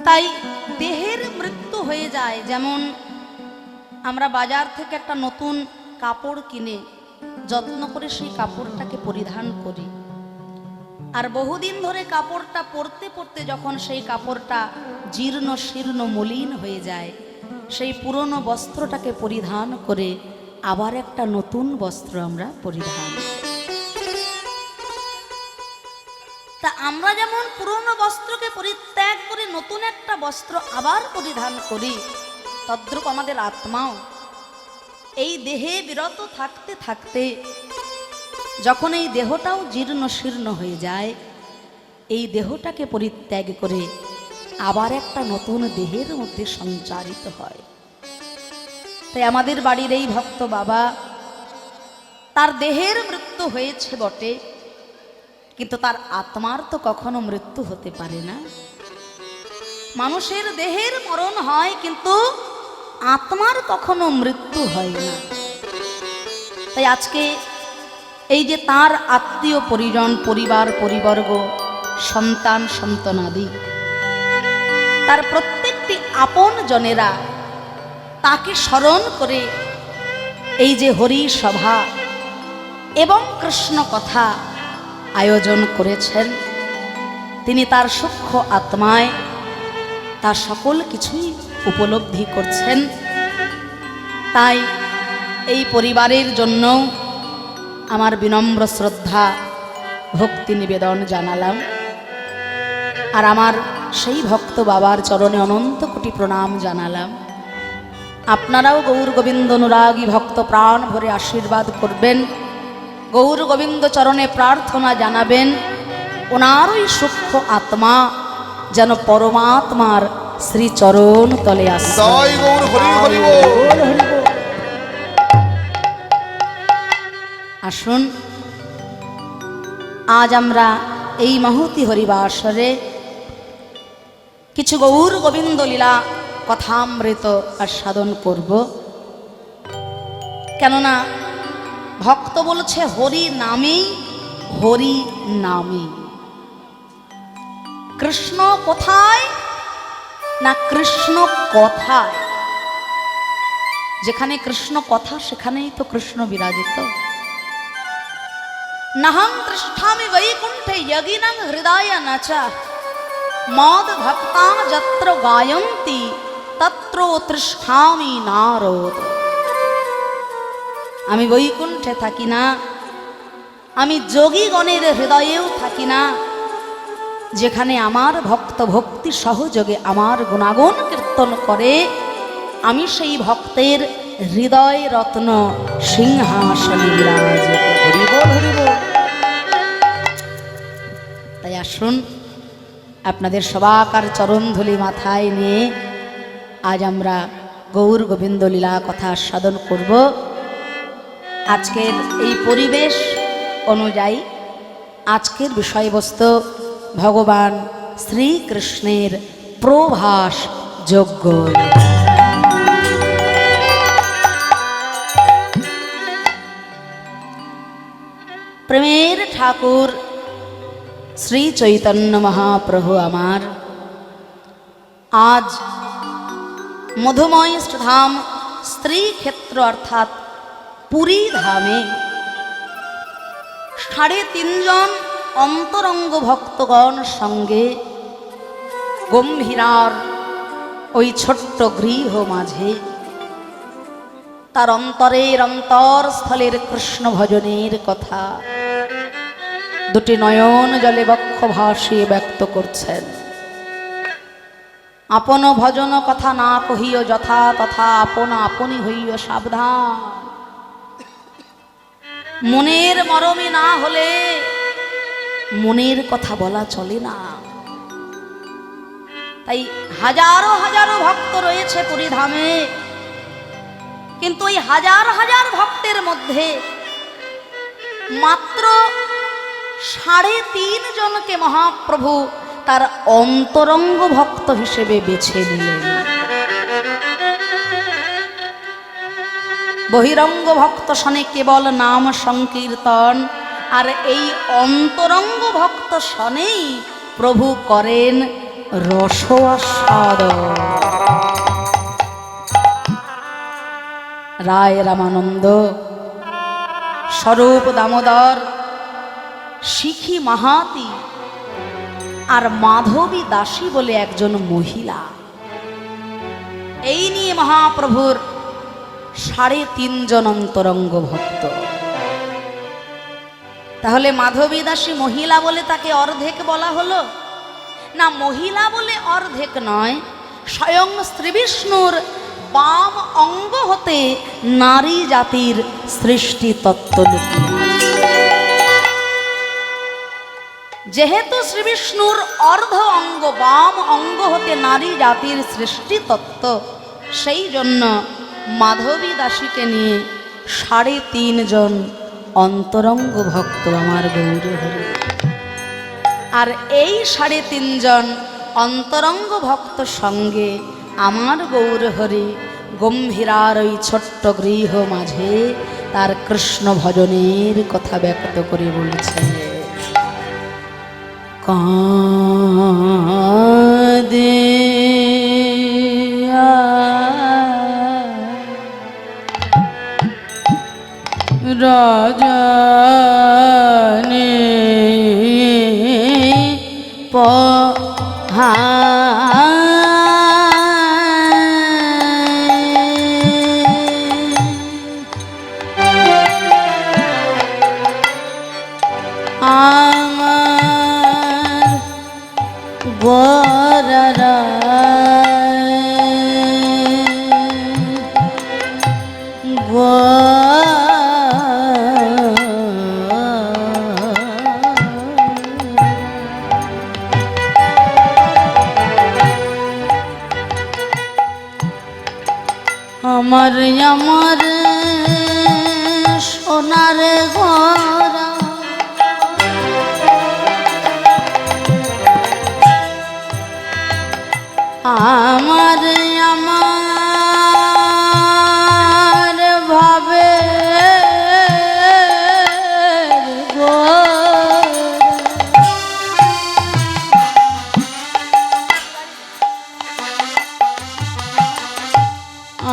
তাই দেহের মৃত্যু হয়ে যায়। যেমন আমরা বাজার থেকে একটা নতুন কাপড় কিনে যত্ন করে সেই কাপড়টাকে পরিধান করি, আর বহুদিন ধরে কাপড়টা পরতে পরতে যখন সেই কাপড়টা জীর্ণ শীর্ণ মলিন হয়ে যায়, সেই পুরনো বস্ত্রটাকে পরিধান করে আবার একটা নতুন বস্ত্র আমরা পরিধান। তা আমরা যেমন পুরনো বস্ত্রকে পরিত্যাগ করে নতুন একটা বস্ত্র আবার পরিধান করি, তদ্রূপ আমাদের আত্মাও এই দেহে বিরত থাকতে থাকতে যখন এই দেহটাও জীর্ণ শীর্ণ হয়ে যায়, এই দেহটাকে পরিত্যাগ করে আবার একটা নতুন দেহের মধ্যে সঞ্চারিত হয়। তাই আমাদের বাড়ির এই ভক্ত বাবা, তার দেহের মৃত্যু হয়েছে বটে, কিন্তু তার আত্মার তো কখনো মৃত্যু হতে পারে না। মানুষের দেহের মরণ হয়, কিন্তু আত্মার কখনো মৃত্যু হয় না। তাই আজকে এই যে তার আত্মীয় পরিজন, পরিবার পরিবর্গ, সন্তান সন্তানাদি, তার প্রত্যেকটি আপন জনেরা তাকে স্মরণ করে এই যে হরি সভা এবং কৃষ্ণ কথা আয়োজন করেছেন, তিনি তার সূক্ষ্ম আত্মায় তার সকল কিছুই উপলব্ধি করছেন। তাই এই পরিবারের জন্য আমার বিনম্র শ্রদ্ধা ভক্তি নিবেদন জানালাম, আর আমার সেই ভক্ত বাবার চরণে অনন্ত কোটি প্রণাম জানালাম। আপনারাও গৌর গোবিন্দ অনুরাগী ভক্ত প্রাণ ভরে আশীর্বাদ করবেন, গৌর গোবিন্দ চরণে প্রার্থনা জানাবেন, ওনারই সূক্ষ্ম আত্মা যেন পরমাত্মার শ্রীচরণ তলে আসে। আসুন আজ আমরা এই মহতি হরিবাসরে কিছু গৌর গোবিন্দ লীলা কথামৃত আস্বাদন করব। কেননা ভক্ত বলছে হরি নামেই, হরি নামে। কৃষ্ণ কোথায় না কৃষ্ণ কথায়। যেখানে কৃষ্ণ কথা সেখানেই তো কৃষ্ণ বিরাজিত। নহং তৃষ্ঠামি বৈকুণ্ঠে যগিনং হৃদয় নাচা মদ ভক্তা যত্র গায়ন্তি তত্র তৃষ্ঠামি নারদ। আমি বৈকুণ্ঠে থাকি না, আমি যোগীগণের হৃদয়েও থাকি না, যেখানে আমার ভক্ত ভক্তি সহযোগে আমার গুণাগুণ কীর্তন করে, আমি সেই ভক্তের হৃদয় রত্ন সিংহাসনে বিরাজিত। তাই আসুন আপনাদের সবাকার চরণধূলি মাথায় নিয়ে আজ আমরা গৌর গোবিন্দ লীলা কথা আস্বাদন করব। আজকের এই পরিবেশ অনুযায়ী আজকের বিষয়বস্তু ভগবান শ্রীকৃষ্ণের প্রভাস যজ্ঞ। প্রেমের ঠাকুর শ্রী চৈতন্য মহাপ্রভু আমার আজ মধুময় ধাম স্ত্রী ক্ষেত্র অর্থাৎ পুরী ধামে 3.5 জন অন্তরঙ্গ ভক্তগণ সঙ্গে গম্ভীরার ওই ছোট্ট গৃহ মাঝে তার অন্তরের অন্তরস্থলের কৃষ্ণ ভজনের কথা দুটি নয়ন জলে বক্ষ ভাসিয়ে ব্যক্ত করছেন। আপন ভজন কথা না কহিও যথা তথা আপন আপনি হইও সাবধান। মনের মরমে না হলে মনের কথা বলা চলে না। তাই হাজারো হাজারো ভক্ত রয়েছে পুরী ধামে, কিন্তু ওই হাজার হাজার ভক্তের মধ্যে মাত্র 3.5 জনকে মহাপ্রভু তার অন্তরঙ্গ ভক্ত হিসেবে বেছে নিলেন। বহিরঙ্গ ভক্ত শনে কেবল নাম সংকীর্তন, আর এই অন্তরঙ্গ ভক্ত শনেই প্রভু করেন রসআস্বাদ। রায় রামানন্দ, স্বরূপ দামোদর, শিখি মাহাতি আর মাধবী দাসী বলে একজন মহিলা, এই নিয়ে মহাপ্রভুর ৩.৫ জন অন্তরঙ্গ ভক্ত। তাহলে মাধবী দাসী মহিলা বলে তাকে অর্ধেক বলা হলো না? মহিলা বলে অর্ধেক নয়, স্বয়ং শ্রী বিষ্ণুর বাম অঙ্গ হতে নারী জাতির সৃষ্টি তত্ত্ব লুকিয়ে আছে। যেহেতু শ্রী বিষ্ণুর অর্ধ অঙ্গ বাম অঙ্গ হতে নারী জাতির সৃষ্টি তত্ত্ব, সেই জন্য মাধবী দাসীকে নিয়ে ৩.৫ জন অন্তরঙ্গ ভক্ত আমার গৌর হরি। আর এই ৩.৫ জন অন্তরঙ্গ ভক্ত সঙ্গে আমার গৌর হরি গম্ভীরার ওই ছোট্ট গৃহ মাঝে তার কৃষ্ণ ভজনের কথা ব্যক্ত করে বলছে। কাঁদে রজনী পহা আমার গোরা আমার আমার সোনার ঘোরা আমার আমার ভাবে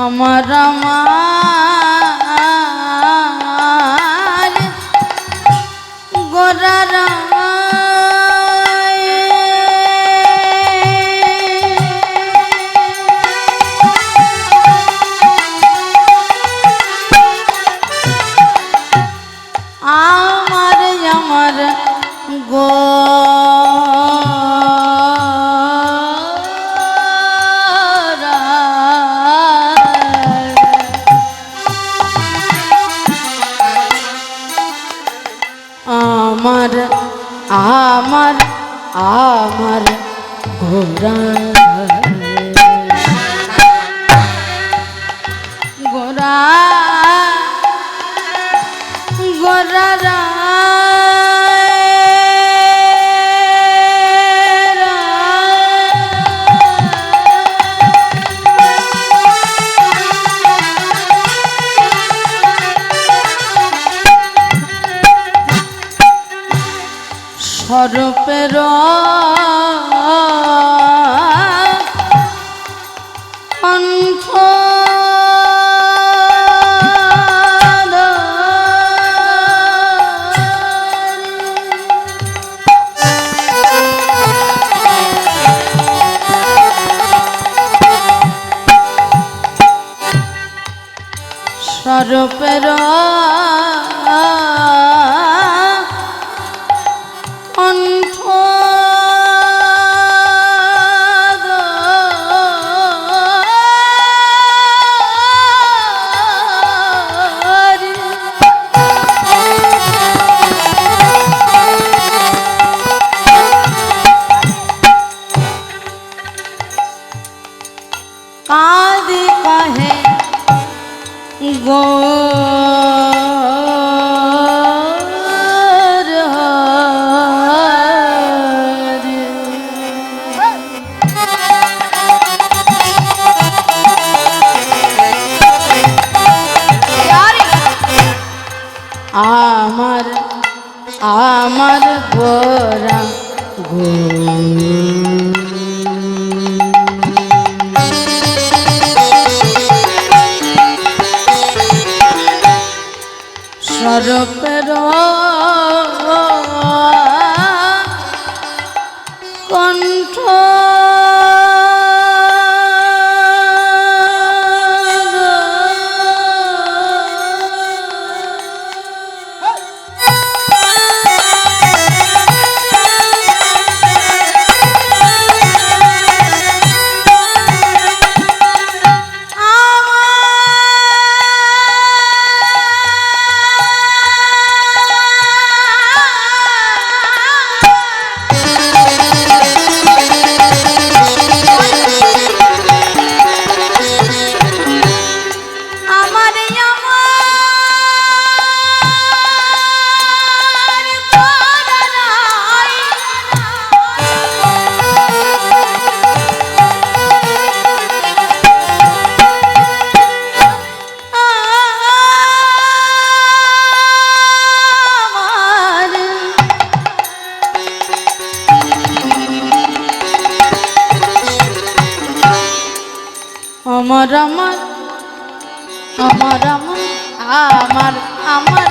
আমার আমার গোরা আমার আমার আমার আমার আমার গোরা গোরা গোরা স্বরূপের কণ্ঠ স্বরূপের কণ্ঠ কাঁদি কহে গৌর হরি। আমার আমার গোরা গো সরপের কণ্ঠ আমার আমার আমার আমার আমার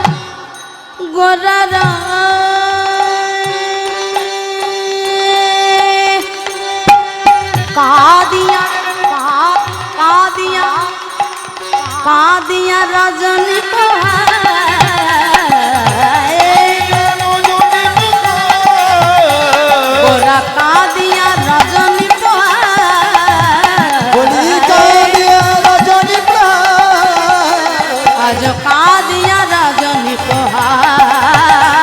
গোরারা কাদিয়া কাদিয়া কাদিয়া রজনী গোরা কাদিয়া রজনী আজ কাদিয়া রজনী পোহায়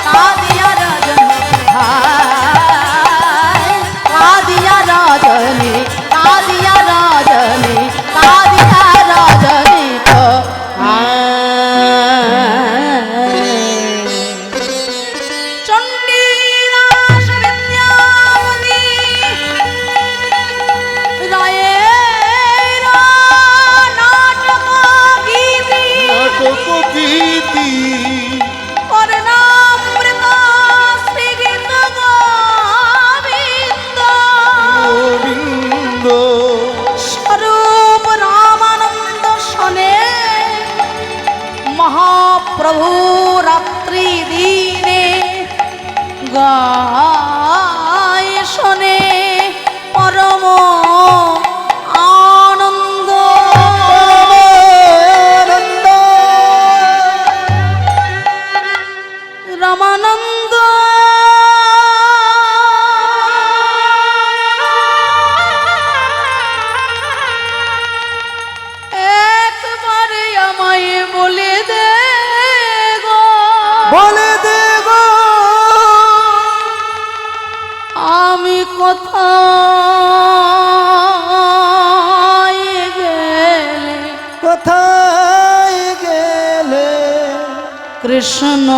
কাদিয়া রজনী পোহায় কাদিয়া রজনী কাদিয়া রজনী কাদিয়া রজনী চণ্ডীদাস বিদ্যামণি রায়ের গীতি কর্ণামৃত শ্রীগীত গোবিন্দ গোবিন্দ স্বরূপ রামানন্দ শোনে মহাপ্রভু রাত্রি দিনে গায় শোনে পরম আনন্দ রামানন্দ একবারে আমায় বলে দে গো বলে দেব আমি কোথায় গেলে কোথায় গেলে কৃষ্ণ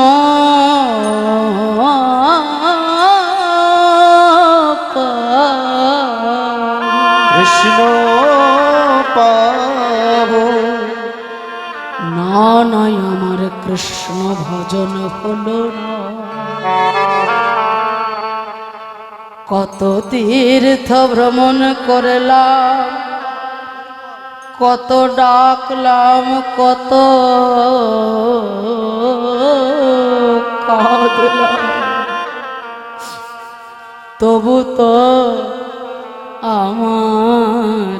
কৃষ্ণ পাব না নাই আমার কৃষ্ণ ভজন হলো না কত তীর্থ ভ্রমণ করলাম কত ডাকলাম কত কাঁদলাম তবু তো আমার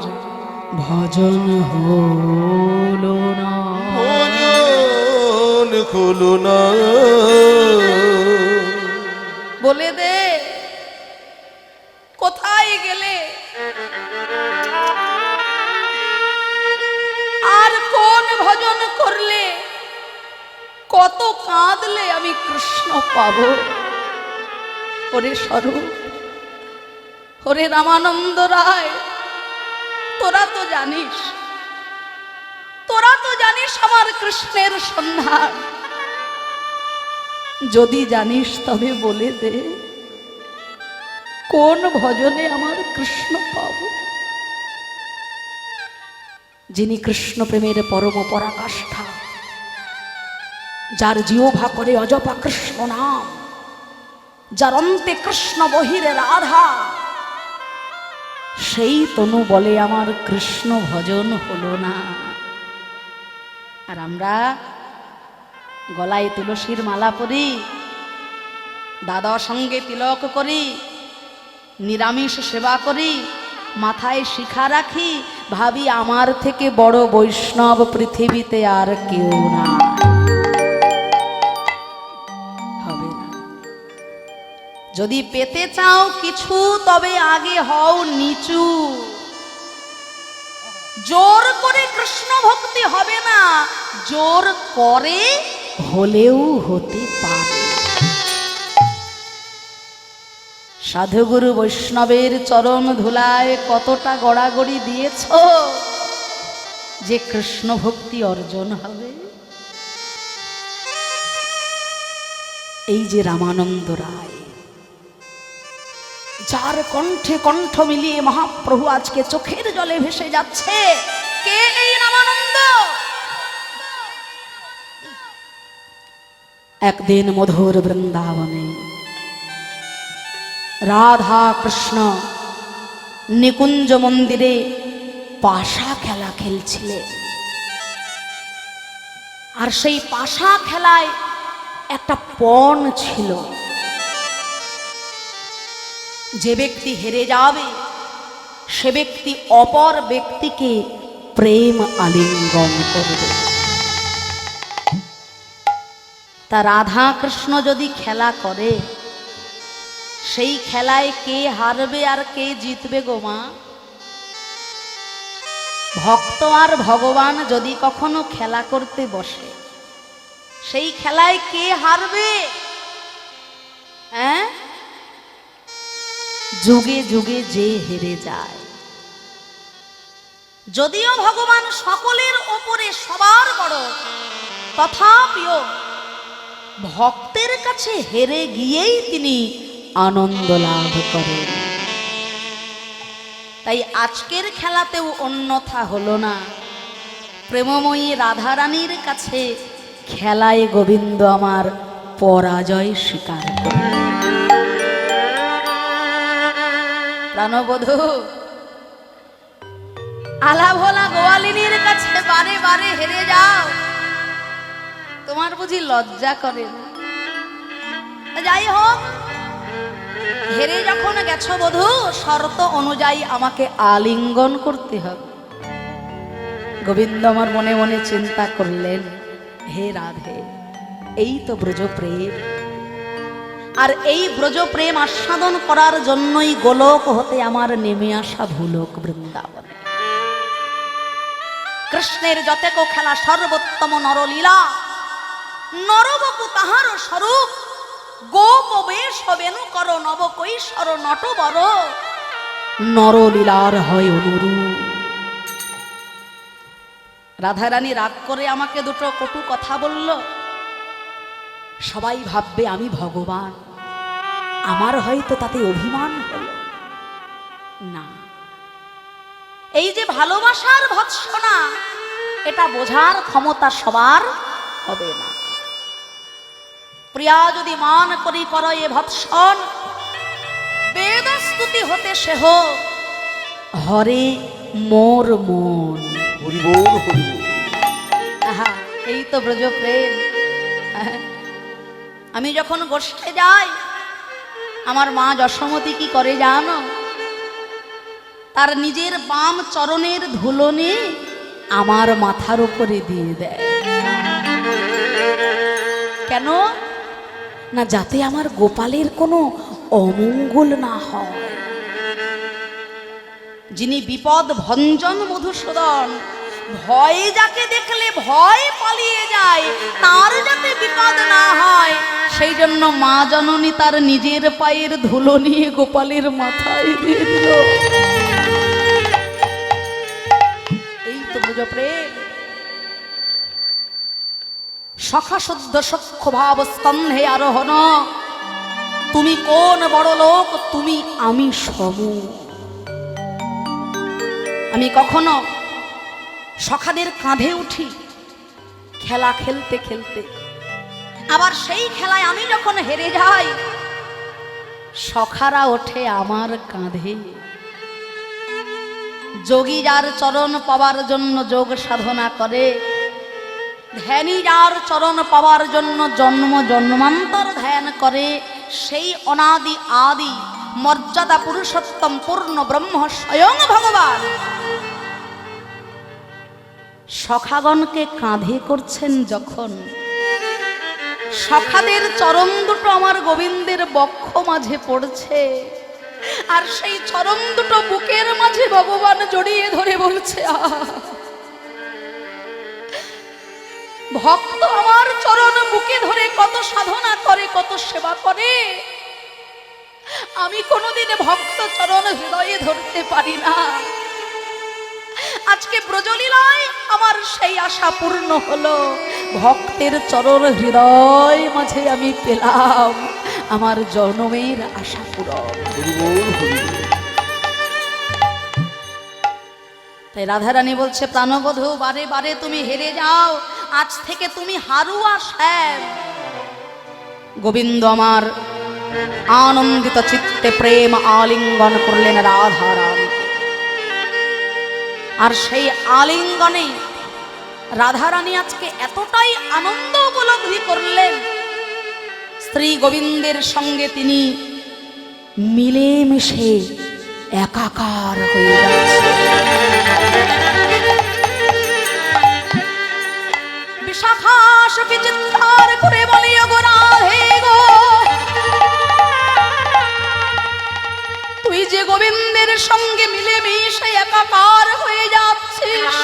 ভজন হলো না ভজন হলো না বলে দে কোথায় গেলে আর কোন ভজন করলে কত কাঁদলে আমি কৃষ্ণ পাবো ওরে স্বরূপ ওরে রামানন্দ রায় তোরা তো জানিস আমার কৃষ্ণের সন্ধান যদি জানিস তবে বলে দে কোন ভজনে আমার কৃষ্ণ পাবো যিনি কৃষ্ণ প্রেমের পরম পরাকাষ্ঠা যার জিহ্বা করে অজপা কৃষ্ণ নাম যার অন্তে কৃষ্ণ বহিরে রাধা সেই তনু বলে আমার কৃষ্ণ ভজন হলো না আর আমরা গলায় তুলসীর মালা পরি, দাদা সঙ্গে তিলক করি, নিরামিষ সেবা করি, মাথায় শিখা রাখি, ভাবি আমার থেকে বড় বৈষ্ণব পৃথিবীতে আর কেউ না, হবে না। যদি পেতে চাও কিছু তবে আগে হও নিচু। জোর করে কৃষ্ণ ভক্তি হবে না, জোর করে হলেও হতে পারে। সাধুগুরু বৈষ্ণবের চরণ ধুলায় কতটা গড়াগড়ি দিয়েছ যে কৃষ্ণ ভক্তি অর্জন হবে? এই যে রামানন্দ রায়, যার কণ্ঠে কণ্ঠ মিলিয়ে মহাপ্রভু আজকে চোখের জলে ভেসে যাচ্ছে, কে এই রামানন্দ? একদিন মধুর বৃন্দাবনে রাধা কৃষ্ণ নিকুঞ্জ মন্দিরে পাশা খেলা খেলছিলেন। আর সেই পাশা খেলায় একটা পণ ছিল, যে ব্যক্তি হেরে যাবে সে ব্যক্তি অপর ব্যক্তিকে প্রেম আলিঙ্গন করবে। তা রাধা কৃষ্ণ যদি খেলা করে, সেই খেলায় কে হারবে আর কে জিতবে গো মা? ভক্ত আর ভগবান যদি কখনো খেলা করতে বসে, সেই খেলায় কে হারবে? হ্যাঁ, যুগে যুগে যে হেরে যায়। যদিও ভগবান সকলের ওপরে সবার বড়, তথাপিও ভক্তের কাছে হেরে গিয়েই তিনি আনন্দ লাভ করেন। তাই আজকের খেলাতেও অন্যথা হলো না। প্রেমময়ী রাধারানীর কাছে খেলায় গোবিন্দ আমার পরাজয় স্বীকার করে। প্রাণবধূ, আলা ভোলা গোয়ালিনীর কাছে বারে বারে হেরে যাও, তোমার বুঝি লজ্জা করে না? যাই হোক, হেরে যখন গেছো বধূ, শর্ত অনুযায়ী আমাকে আলিঙ্গন করতে হবে। গোবিন্দ আমার মনে মনে চিন্তা করলেন, হে রাধে, এই তো ব্রজ প্রেম। আর এই ব্রজ প্রেম আস্বাদন করার জন্যই গোলক হতে আমার নেমে আসা ভুলক বৃন্দাবনে। কৃষ্ণের যতেক খেলা সর্বোত্তম নরলীলা, নরবপু তাহার স্বরূপ, গোপ বেশ বেনু কর নব কৈশোর নট বড়, নরলীলার হয় অনুরূপ। রাধারানী রাগ করে আমাকে দুটো কটু কথা বলল। সবাই ভাববে আমি ভগবান, আমার হয়তো তাতে অভিমান হলো না। এই যে ভালোবাসার ভৎসনা, এটা বোঝার ক্ষমতা সবার হবে না। প্রিয়া যদি মান করি কর এ ভৎসন, বেদস্তুতি হতে সেহ হরে মোর মন। আহা, এই তো ব্রজ প্রেম। আমি যখন গোষ্ঠে যাই, আমার মা যশোমতী কি করে জানো? তার নিজের বাম চরণের ধুলনে আমার মাথার উপরে দিয়ে দেয়। কেন না, যাতে আমার গোপালের কোনো অমঙ্গল না হয়। যিনি বিপদ ভঞ্জন মধুসূদন, ভয় যাকে দেখলে ভয় পালিয়ে যায়, তার যাতে বিপদ না হয়, সেই জন্য মা জননী তার নিজের পায়ের ধুলো নিয়ে গোপালের মাথায় দিয়ে দিল। এই তো বুঝো প্রেম। সখা শুদ্ধ সখ্য ভাব স্কন্ধে আরোহণ, তুমি কোন বড় লোক, তুমি আমি সম। আমি কখনো সখাদের কাঁধে উঠি খেলা খেলতে খেলতে, আবার সেই খেলায় আমি যখন হেরে যাই, সখারা ওঠে আমার কাঁধে। যোগী যার চরণ পাওয়ার জন্য যোগ সাধনা করে, ধ্যানী যার চরণ পাওয়ার জন্য জন্ম জন্মান্তর ধ্যান করে, সেই অনাদি আদি মর্যাদা পুরুষোত্তম পূর্ণ ব্রহ্ম স্বয়ং ভগবান সখাগণকে কাঁধে করছেন যখন, সখাদের চরণ দুটো আমার গোবিন্দের বক্ষ মাঝে পড়ছে, আর সেই চরণ দুটো বুকের মাঝে ভগবান জড়িয়ে ধরে বলছে, ভক্ত আমার চরণ বুকে ধরে কত সাধনা করে, কত সেবা করে, আমি কোনোদিন ভক্ত চরণ হৃদয়ে ধরতে পারি না। আজকে ব্রজলীলায় আমার সেই আশা পূর্ণ হলো, ভক্তের চরণ হৃদয় মাঝে আমি পেলাম আমার জনমের আশা পূরণ। তাই রাধারানী বলছে, প্রাণবধূ বারে বারে তুমি হেরে যাও, আজ থেকে তুমি হারুয়া শ্যাম। গোবিন্দ আমার আনন্দিত চিত্তে প্রেম আলিঙ্গন করলেন রাধারানীকে, আর সেই আলিঙ্গনে রাধারানী আজকে এতটাই আনন্দ উপলব্ধি করলেন, স্ত্রী গোবিন্দের সঙ্গে তিনি মিলেমিশে একাকার হয়ে যাচ্ছে। বিশাখা সখী চিৎকার করে বলি, ওগো রাধে গো, তুই যে গোবিন্দের সঙ্গে মিলেমিশে একাকার হয়ে যাচ্ছিস,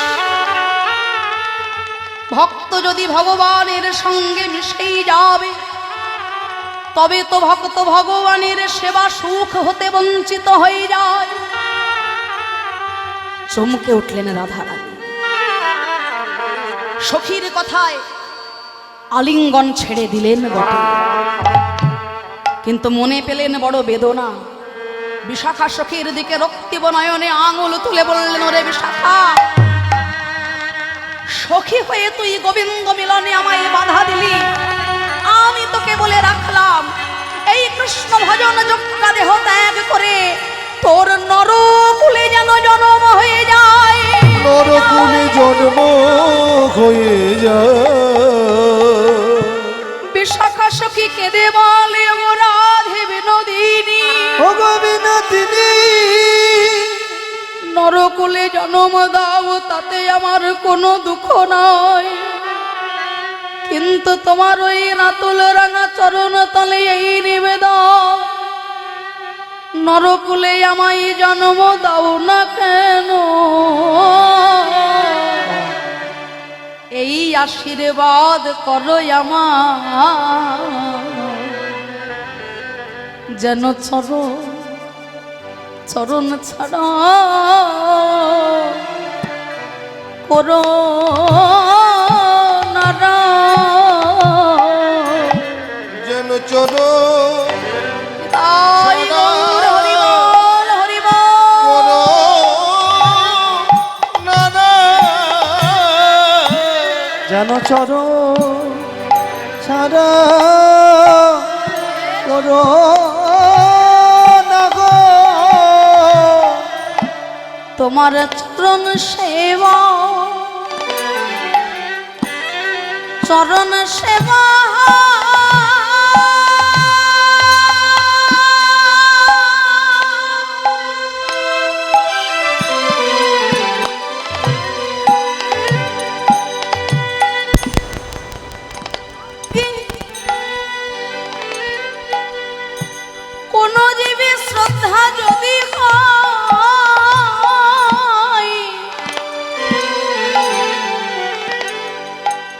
ভক্ত যদি ভগবানের সঙ্গে মিশেই যাবে, তবে তো ভক্ত ভগবানের সেবা সুখ হতে বঞ্চিত হয়ে যায়। চমকে উঠলেন রাধারানী, সখীর কথায় আলিঙ্গন ছেড়ে দিলেন বটে, কিন্তু মনে পেলেন বড় বেদনা। বিশাখা সখীর দিকে রক্তিম নয়নে আঙুল তুলে বললেন, ওরে বিশাখা, সখী হয়ে তুই গোবিন্দ মিলনে আমায় বাধা দিলি, আমি তোকে বলে রাখলাম এই কৃষ্ণ ভজন যজ্ঞা দেহ ত্যাগ করে তোর নরকুলে যেন জন্ম হয়ে যায়, নরকুলে জন্ম হয়ে যায়। বিশাখা সখী কেঁদে বলে, ও রাধে বিনোদিনী, ও গো বিনোদিনী, নরকুলে জন্ম দাও, তাতে আমার কোনো দুঃখ নাই, কিন্তু তোমার ওই রাতুল রাঙা চরণ তলে এই নিবেদন, নরকুলে আমায় জন্ম দাও না কেন, এই আশীর্বাদ করো আমার, যেন চরণ ছাড়া করো না, যেন চরণ তাই গৌর হরি বল, হরি বল। যেন চরণ ছাড়া করো না গো, তোমার চরণ সেবা, চরণ সেবা কোন জীবে শ্রদ্ধা যদি হয়,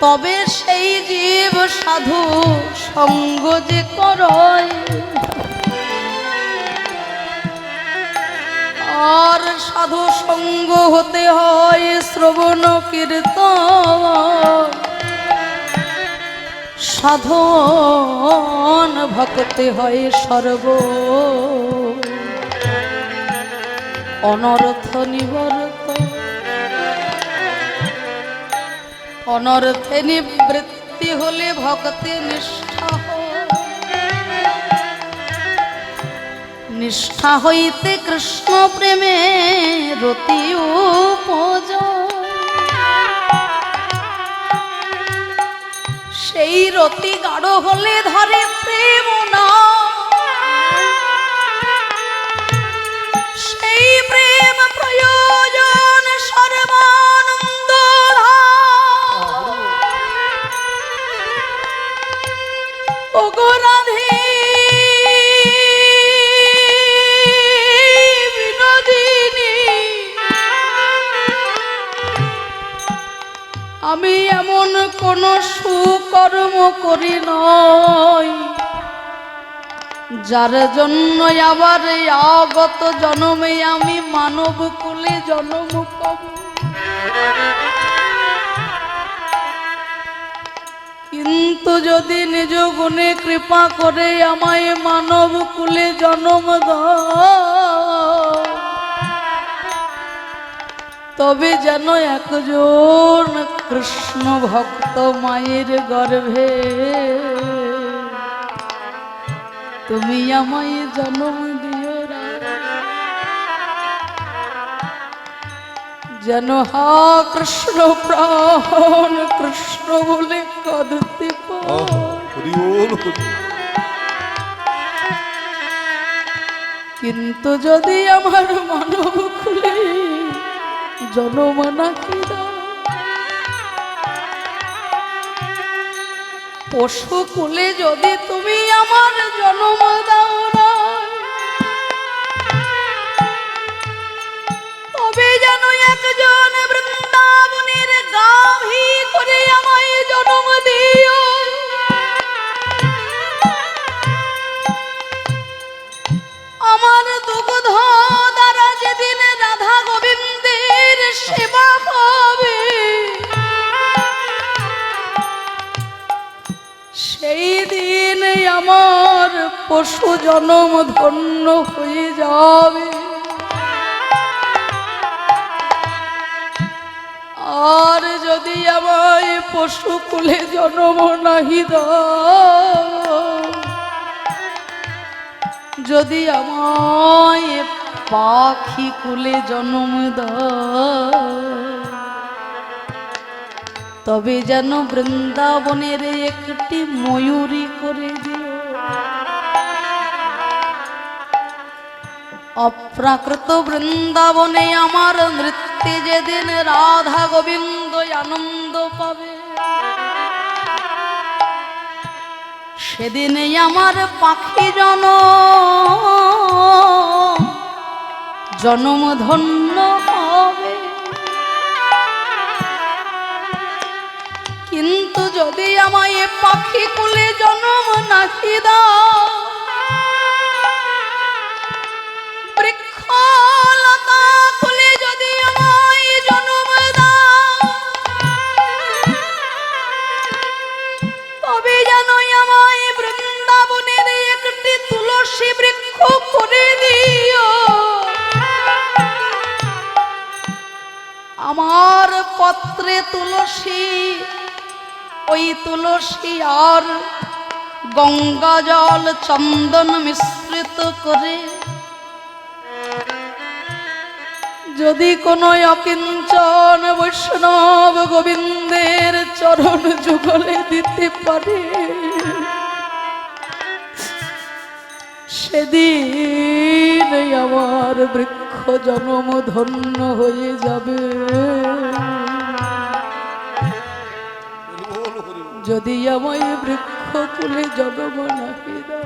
তবে সেই জীব সাধু সঙ্গ যে করয়, আর সাধু সঙ্গ হতে হয় শ্রবণ কীর্তন, সাধন ভক্তে হয় সর্ব অনর্থ নিবর্ত, অনর্থে নিবৃত্তি হলে ভক্তি নিষ্ঠা হয়, নিষ্ঠা হইতে কৃষ্ণ প্রেমে রতি উপজয়। এই রতি গাঢ় হলে ধরে প্রেম না, সেই প্রেম প্রয়োজন সর্বানন্দ ওগো রাধে বিনোদিনী। আমি এমন কোন সুকর্ম করি নয় যার জন্য আবার আগত জন্মে আমি মানব কুলে জন্ম পাব। কিন্তু যদি নিজ গুণে কৃপা করে আমায় মানব কুলে জন্ম দাও, তবে যেন একজন কৃষ্ণ ভক্ত মায়ের গর্ভে তুমি আমায় জন্ম দিও রাধে। যেন হা কৃষ্ণ প্রাণ কৃষ্ণ বলে কাঁদতে কিন্তু যদি আমার মানব খুলে জন্ম নাকি দাও, পশু কুলে যদি তুমি আমার জন্ম দাও না, তবে যেন একজন বৃন্দাবনের গাভী করে আমায় জন্ম দিও। আমার দুগ্ধ দ্বারা যেদিন রাধা গোবিন্দের সেবা হবে, সেই দিন আমার পশু জন্ম ধন্য হয়ে যাবে। আর যদি আমায় পশু কুলে জন্ম নাহি দাও, যদি আমায় পাখি কুলে জন্ম দাও, তবে যেন বৃন্দাবনের একটি ময়ূরী করে দিও। অপ্রাকৃত বৃন্দাবনে আমার নৃত্যে যেদিন রাধা গোবিন্দ আনন্দ পাবে, সেদিনে আমার পাখি জনম ধন্য হবে। কিন্তু যদি আমায় পাখি কুলে জন্ম নাকি দাও, বৃক্ষলতা কুলে যদি আমায় জন্ম দাও, তবে যেন আমায় বৃন্দাবনের একটি তুলসী বৃক্ষ করে দিও। আমার পত্রে তুলসী, ওই তুলসী আর গঙ্গা জল চন্দন মিশ্রিত করে যদি কোনো অকিঞ্চন বৈষ্ণব গোবিন্দের চরণ যুগলে দিতে পারে, সেদিন আমার বৃক্ষ জন্ম ধন্য হয়ে যাবে। যদি আমায় বৃক্ষ কুলে জন্ম নাহি দাও,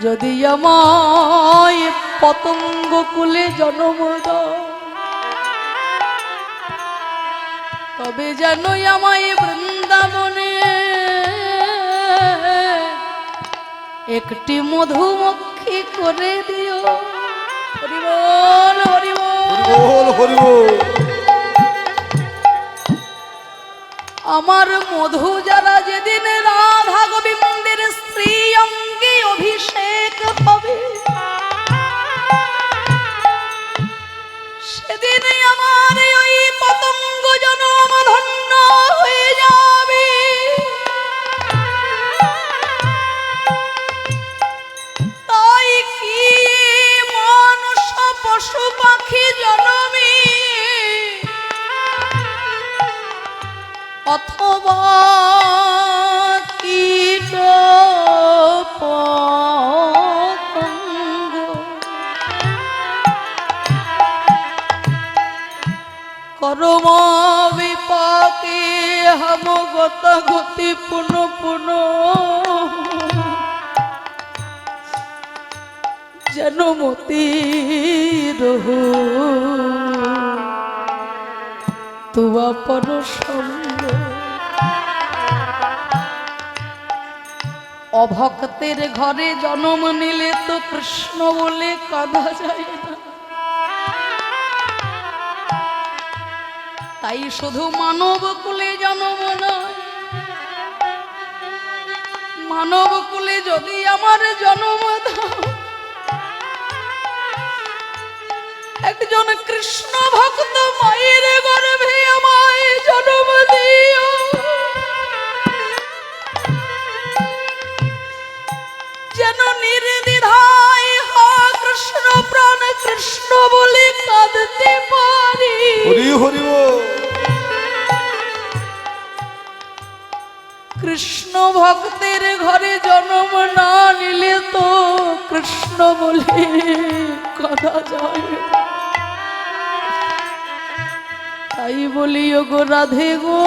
যদি আমায় পতঙ্গ কুলে জন্ম দাও, তবে যেন আমায় বৃন্দাবনে একটি মধুমক্ষী করে দিও। হরি বল হরি বল হরি বল। আমার মধু যারা যেদিন রাধা গোবিন্দের স্ত্রী অঙ্গে অভিষেক হবে, সেদিন আমার ওই পতঙ্গ জনম ধন্য হয়ে যাবে। তাই কি মানুষ পশু পাখি জনমে পরম বিপাকে হম গতি পুন পুন যেন মতি রহু তুয়া পর সঙ্গ। অভক্তের ঘরে জন্ম নিলে তো কৃষ্ণ বলে কাঁদা যায় না, তাই শুধু মানব কুলে জন্ম নয়, মানব কুলে যদি আমার জন্ম দাও, একজন কৃষ্ণ ভক্ত মায়ের গর্ভে আমায় জন্ম দিও, যেন নির্দ্বিধায় হা কৃষ্ণ প্রাণ কৃষ্ণ বলে কাঁদতে পারি। হরি হরি বল। কৃষ্ণ ভক্তের ঘরে জন্ম না নিলে তো কৃষ্ণ বলে কাঁদা যায়, তাই বলি ও গো রাধে গো,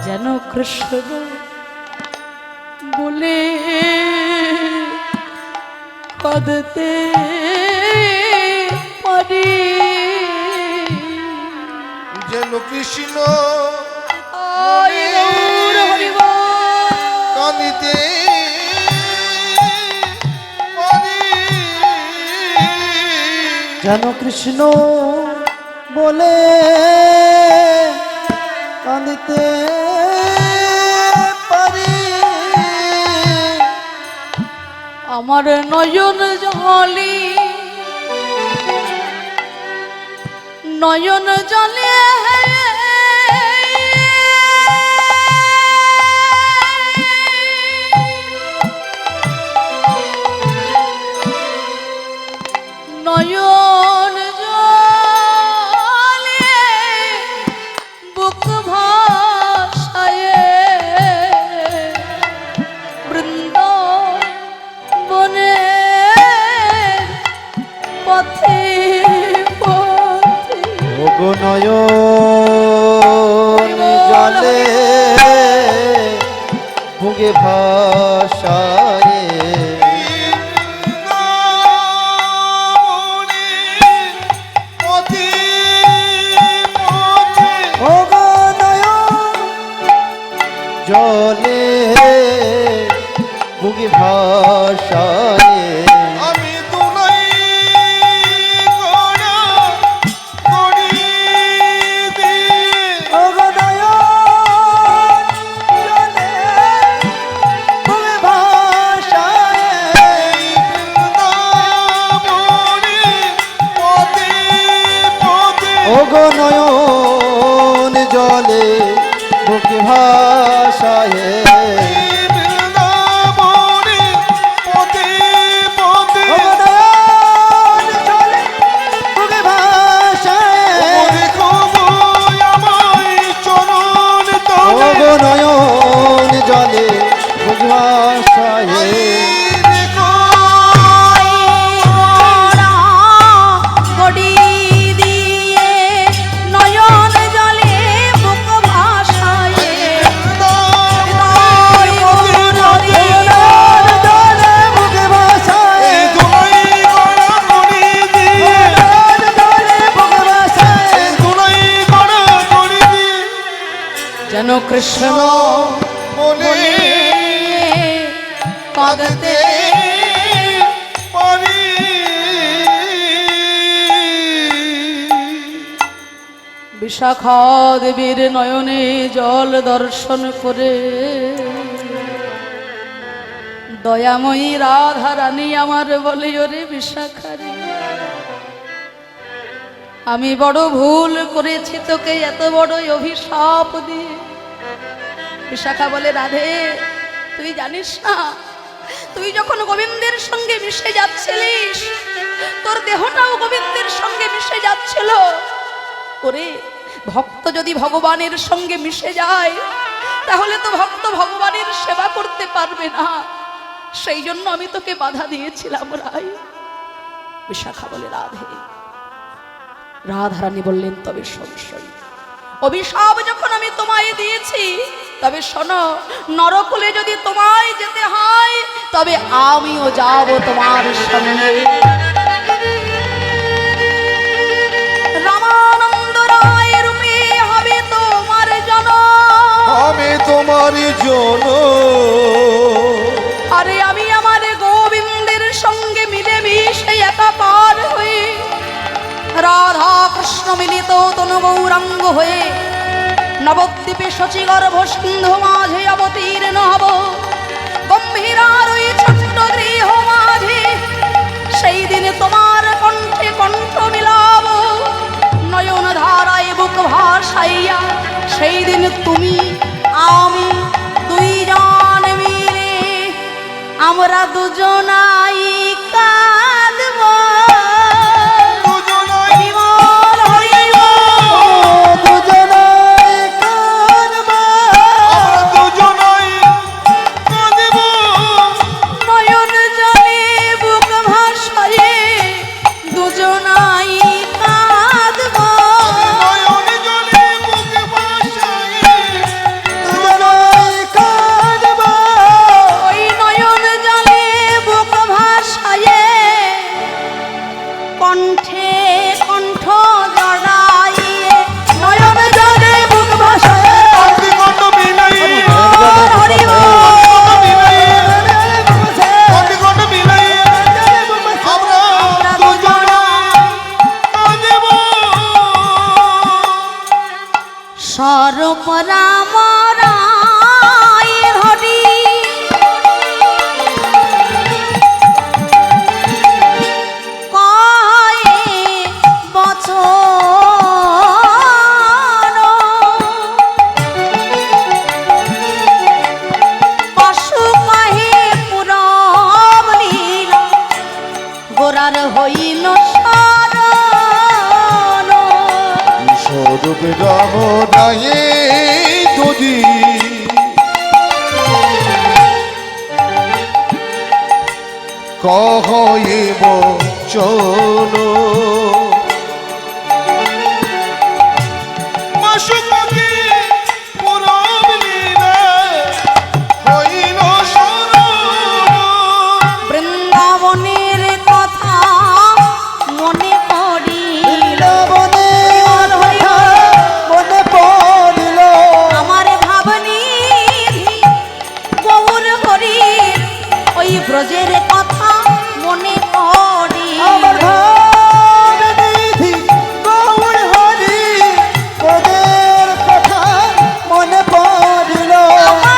যেন কৃষ্ণ বলে কাঁদতে পারি। যেন কৃষ্ণ আয় গৌর হরি বল। কাঁদিতে পারি, যেন কৃষ্ণ বলে কাঁদিতে পারি। আমার নয়ন জলে নয়ন জলে নয়ন জলে বুক ভাসায় বৃন্দাবনে পথে পথে। ওগো নয়ন জলে বুকে ভাসায় জলে বুকে ভাসায়। আমি দুলাই গড়া গড়ি দি ওগো নয়ন জলে বুকে ভাসায়। বৃন্দাবনে পথে পথে ওগো নয়ন জলে বুকে ভাসায়। বৃন্দাবনে পথে পথে নয়ন জলে বুকে ভাসায়। দেখো গো আমায় চরণ তলে ওগো নয়ন জলে বুকে ভাসায়। গড়ি দিয়ে নয়ন জলে বুক ভাসায়। যেন কৃষ্ণ বলে কাঁদতে পারি। বিশাখা দেবীর নয়নে জল দর্শন করে দয়াময়ী রাধা রানী আমার বলে ওরে বিশাখারে, আমি বড় ভুল করেছি তোকে এত বড় অভিশাপ দিয়ে। বিশাখা বলে রাধে তুই জানিস না, তুই যখন গোবিন্দের সঙ্গে মিশে যাচ্ছিলিস তোর দেহটাও গোবিন্দের সঙ্গে মিশে যাচ্ছিল। ওরে ভক্ত যদি ভগবানের সঙ্গে মিশে যায় তাহলে তো ভক্ত ভগবানের সেবা করতে পারবে না। সেই জন্য আমি তোকে বাধা দিয়েছিলাম রাই। বিশাখা বলে রাধে। রাধারানী বললেন তবে সংশয় অভিশাপ যখন আমি তোমায় দিয়েছি, তবে শোনো, নরকুলে যদি তোমায় যেতে হয় তবে আমিও যাব তোমার সঙ্গে। রামানন্দ রায় রূপে হবে তোমার জন, আমি তোমার জন। আরে আমি আমার গোবিন্দের সঙ্গে মিলে মিশে একাকার হয়ে রাধা কৃষ্ণ মিলিত তনু গৌরাঙ্গ হয়ে নবদ্বীপে শচীগর্ভ সিন্ধু মাঝে অবতীর্ণ হব। গম্ভীরার ওই ছোট্ট গৃহ মাঝে সেই দিনে তোমার কণ্ঠে কণ্ঠ মিলাব, নয়ন ধারায় বুক ভাসাইয়া সেই দিন তুমি আমি দুইজন মিলে আমরা দুজনাই কাঁদব। স্বরূপ রাম রায় হরি কয়ে বছর পশু কহে পুরব লীল গোরার হইল স্বরূপ রাম রায়ে যদি কহিব চল বৃন্দাবনের কথা মনে পড়িল, আমার ভাবনি গৌর হরির ওই ব্রজের কথা মনে পড়িল।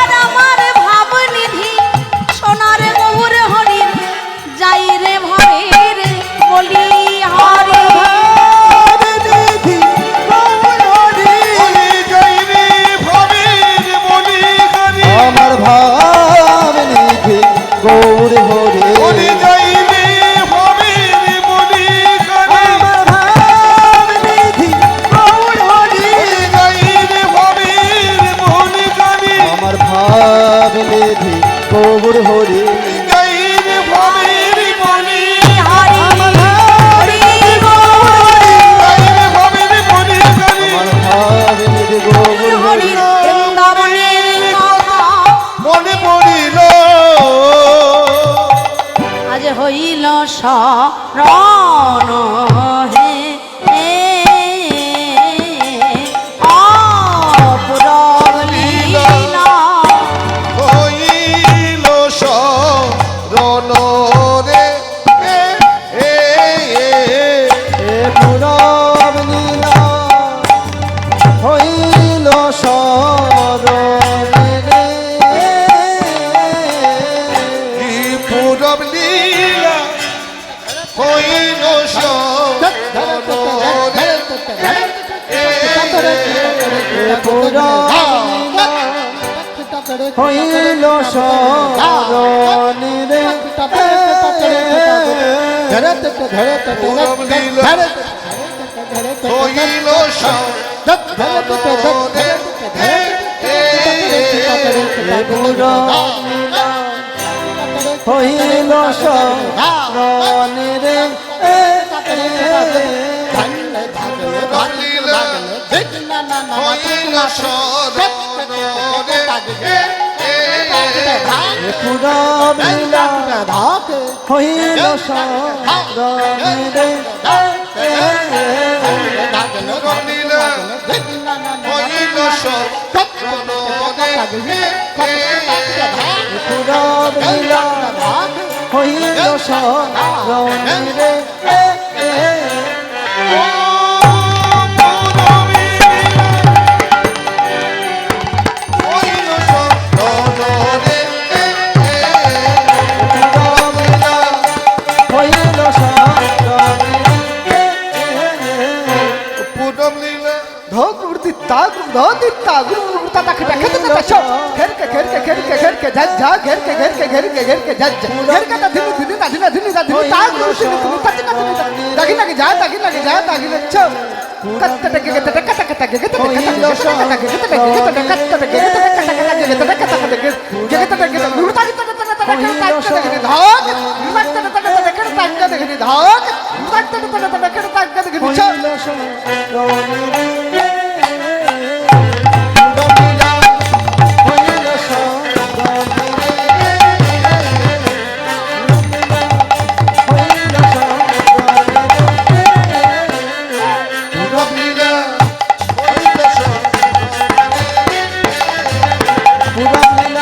আমার ভাবনিধি সোনার গৌর হরির যাই রে ভবের বলি হরি। আমার ভাব নিধি গৌর হরে আমার ভাব নিধি গৌর হরে আমার ভাব নিধি গৌর হরে মনে পড়িল আজ হইল শরণ হে অপূরব লীলা হইল শরণ রে পুরব লীলা হইল শরণ রে পুরব লীলা হইল শরণ রে হইল শরণ রে হইল হইল শরণে রে পুরব লীলা হইল শরণে রে পুরব লীলা হইল শরণে রে পুরব লীলা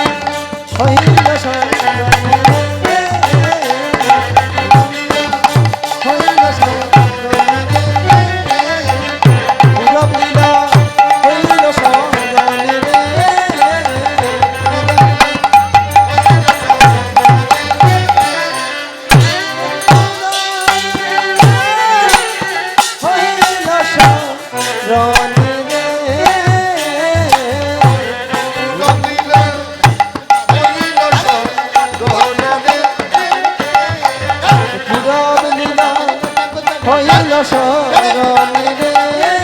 হইল শরণ রে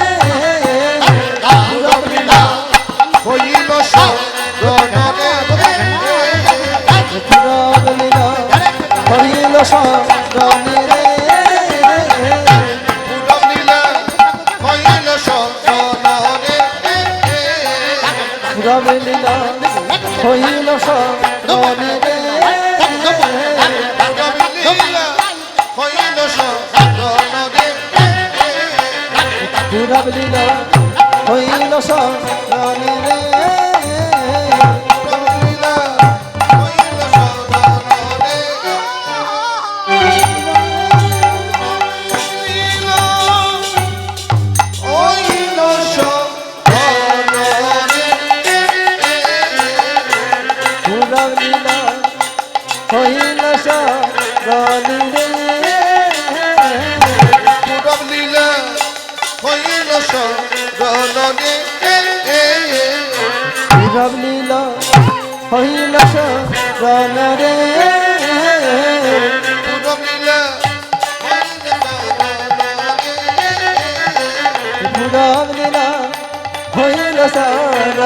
পুরব লীলা হইল শরণ রে হইল শরণ পুরব লীলা হইল শরণ রে পুরব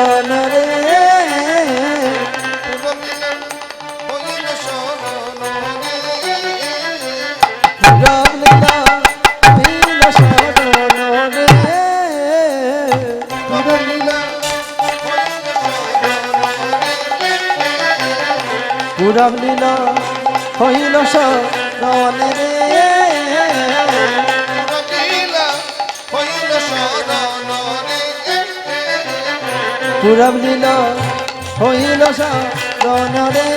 লীলা হইল শরণ রে পুরব লীলা হইল শরণ রে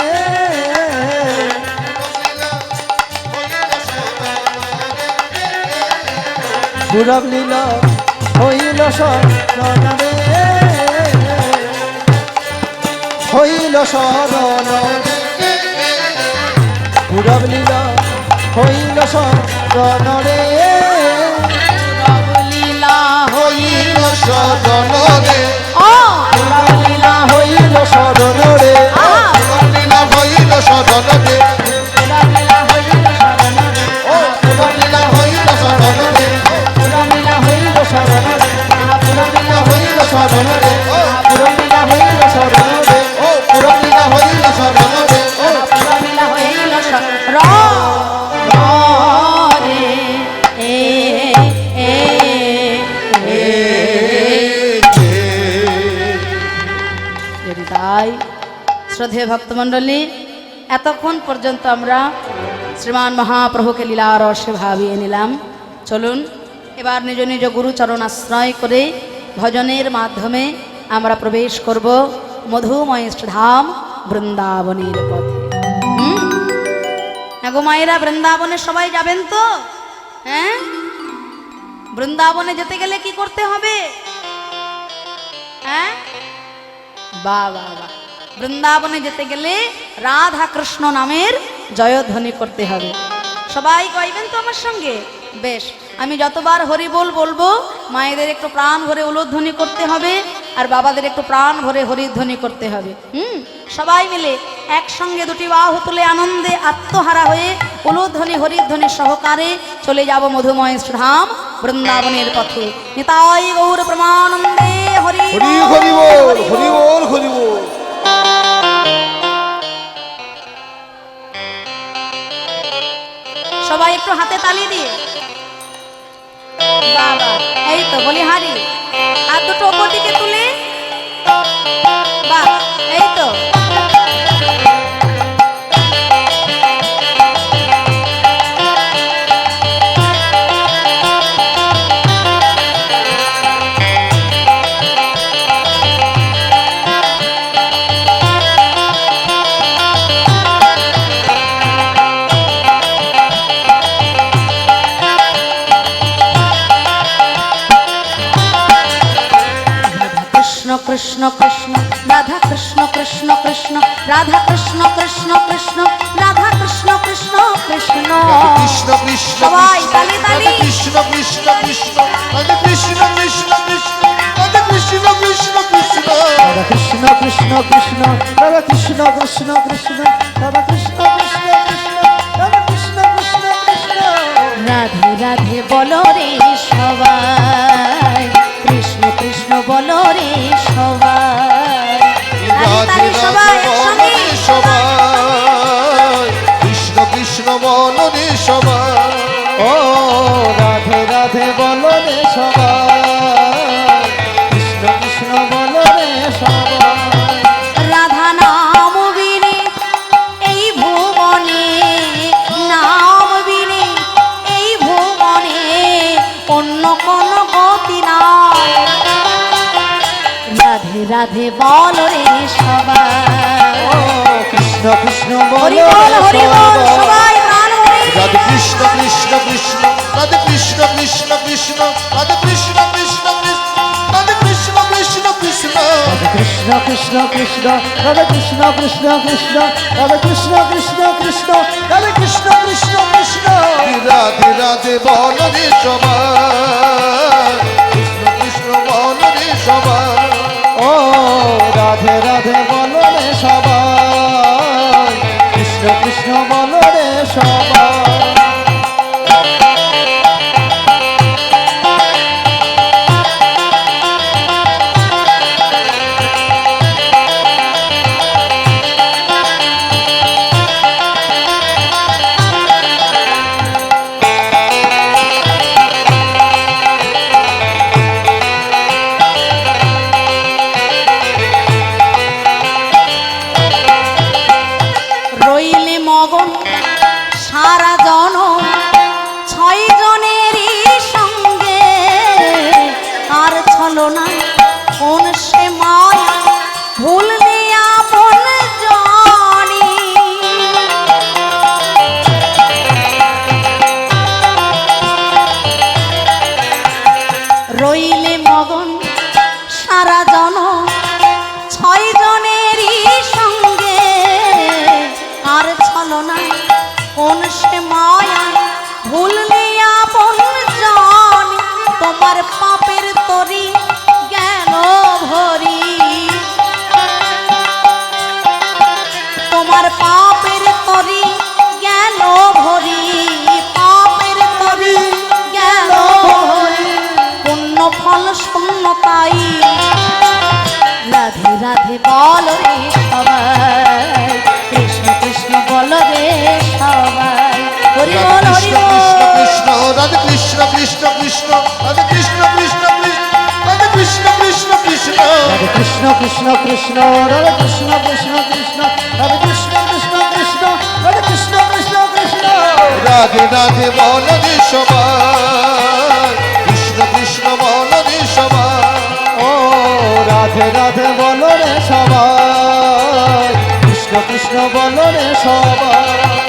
পুরব লীলা হইল শরণ রে পুরব লীলা হইল শরণ রে পুরব লীলা হইল শরণ রে পুরব লীলা হইল শরণ রে পুরব লীলা হইল শরণ রে পুরব লীলা হইল শরণ রে পুরব লীলা হইল শরণ রে পুরব লীলা হইল যদি তাই শ্রদ্ধেয় ভক্তমণ্ডলী, এতক্ষণ পর্যন্ত আমরা শ্রীমান মহাপ্রভুকে লীলা রসে ভাবিয়ে নিলাম। চলুন এবার নিজ নিজ গুরুচরণ আশ্রয় করে ভজনের মাধ্যমে আমরা প্রবেশ করব মধুময় ধাম বৃন্দাবনের পথে। গো মায়েরা, বৃন্দাবনে সবাই যাবেন তো? হ্যাঁ, বৃন্দাবনে যেতে গেলে কি করতে হবে? হ্যাঁ, বাহ বাহ বাহ, বৃন্দাবনে যেতে গেলে রাধা কৃষ্ণ নামের জয়ধ্বনি করতে হবে। সবাই কইবেন তো আমার সঙ্গে? বেশ, আমি যতবার হরি বল বলবো মায়েদের একটু প্রাণ ভরে উলুধ্বনি করতে হবে, আর বাবাদের একটু প্রাণ ভরে হরিধ্বনি করতে হবে। সবাই মিলে একসঙ্গে দুটি বাহু তুলে আনন্দে আত্মহারা হয়ে উলুধ্বনি হরিধ্বনি সহকারে চলে যাব মধুময় ধাম বৃন্দাবনের পথে। নিতাই গৌর প্রমানন্দে হরি হরি হরি বল, হরি বল, হরি বল। সবাই একটু হাতে তালি দিয়ে বাবা, এই তো বলিহারি, আর দুটো ওপর দিকে তুলে বাহ, এই তো কৃষ্ণ কৃষ্ণ রাধা কৃষ্ণ কৃষ্ণ কৃষ্ণ রাধা কৃষ্ণ কৃষ্ণ কৃষ্ণ রাধা কৃষ্ণ কৃষ্ণ কৃষ্ণ কৃষ্ণ কৃষ্ণ সবাই তালি তালি। কৃষ্ণ কৃষ্ণ কৃষ্ণ রাধা কৃষ্ণ কৃষ্ণ কৃষ্ণ রাধা কৃষ্ণ কৃষ্ণ কৃষ্ণ রাধা কৃষ্ণ কৃষ্ণ কৃষ্ণ রাধা কৃষ্ণ কৃষ্ণ কৃষ্ণ রাধা কৃষ্ণ কৃষ্ণ কৃষ্ণ রাধা কৃষ্ণ কৃষ্ণ কৃষ্ণ। রাধে রাধে বলো রে সবাই, কৃষ্ণ কৃষ্ণ বলো রে সবাই, রাধে সবাই রাধে সবাই, কৃষ্ণ কৃষ্ণ বলো রে সবাই। ও রাধে রাধে বলো রে সবাই, কৃষ্ণ কৃষ্ণ বলো রে সবাই। রাধা নাম বিনে এই ভুবনে, নাম বিনে এই ভুবনে অন্য কোন গতি নাই। রাধে রাধে বল রে সবাই, ও কৃষ্ণ কৃষ্ণ হরি বলো বল রে হরি বল সবাই। সবাই প্রাণ ভরে। রাধে কৃষ্ণ কৃষ্ণ কৃষ্ণ রাধে কৃষ্ণ কৃষ্ণ কৃষ্ণ রাধে কৃষ্ণ কৃষ্ণ কৃষ্ণ রাধে কৃষ্ণ কৃষ্ণ কৃষ্ণ রাধে কৃষ্ণ কৃষ্ণ কৃষ্ণ রাধে কৃষ্ণ কৃষ্ণ কৃষ্ণ রাধে কৃষ্ণ কৃষ্ণ কৃষ্ণ রাধে কৃষ্ণ কৃষ্ণ কৃষ্ণ। রাধে রাধে বল রে সবাই, কৃষ্ণ কৃষ্ণ বল রে সবাই। ও রাধে রাধে বল রে সবাই, কৃষ্ণ কৃষ্ণ বল রে সবাই। রইলে মগন সারা জনম ছয় জনেরই সঙ্গে, আর ছলো না কোন সে মায়া ভুললে আপন জানি। রইলে মগন সারা জনম ছয় জনেরই সঙ্গে, আর ছলো না কোন সে মায়া ভুললে আপন জানি। তোমার পাপের তরি জ্ঞান ভরি, তোমার পাপের তরি জ্ঞান ভরি, পাপের তরি জ্ঞান ভরি, পুণ্য ফল শূন্যতাই। রাধে রাধে বল রে সবাই, কৃষ্ণ কৃষ্ণ বল রে সবাই, হরি বল হরি কৃষ্ণ কৃষ্ণ বল। কৃষ্ণ রাধে কৃষ্ণ কৃষ্ণ কৃষ্ণ রাধে কৃষ্ণ কৃষ্ণ কৃষ্ণ রাধে কৃষ্ণ কৃষ্ণ কৃষ্ণ রাধে কৃষ্ণ কৃষ্ণ কৃষ্ণ রাধে কৃষ্ণ কৃষ্ণ কৃষ্ণ রাধে কৃষ্ণ কৃষ্ণ কৃষ্ণ রাধে কৃষ্ণ কৃষ্ণ কৃষ্ণ রাধে রাধে বলনি সবাই কৃষ্ণ কৃষ্ণ বলনি সবাই ও রাধে রাধে বলো রে সবাই কৃষ্ণ কৃষ্ণ বলো রে সবাই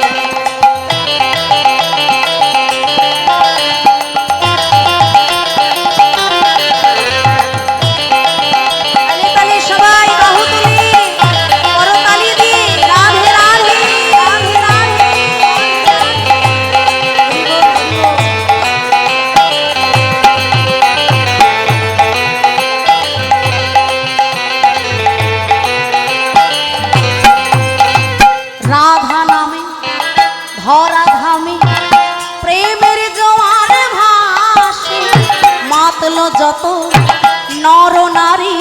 তালে তালে সবাই বাহু তুলে করতালি দিয়ে রাধে রাধে রাধে রাধে রাধা নামে ধরা ধামে প্রেমের জোয়ার ভাসে মাতল যত নর নারী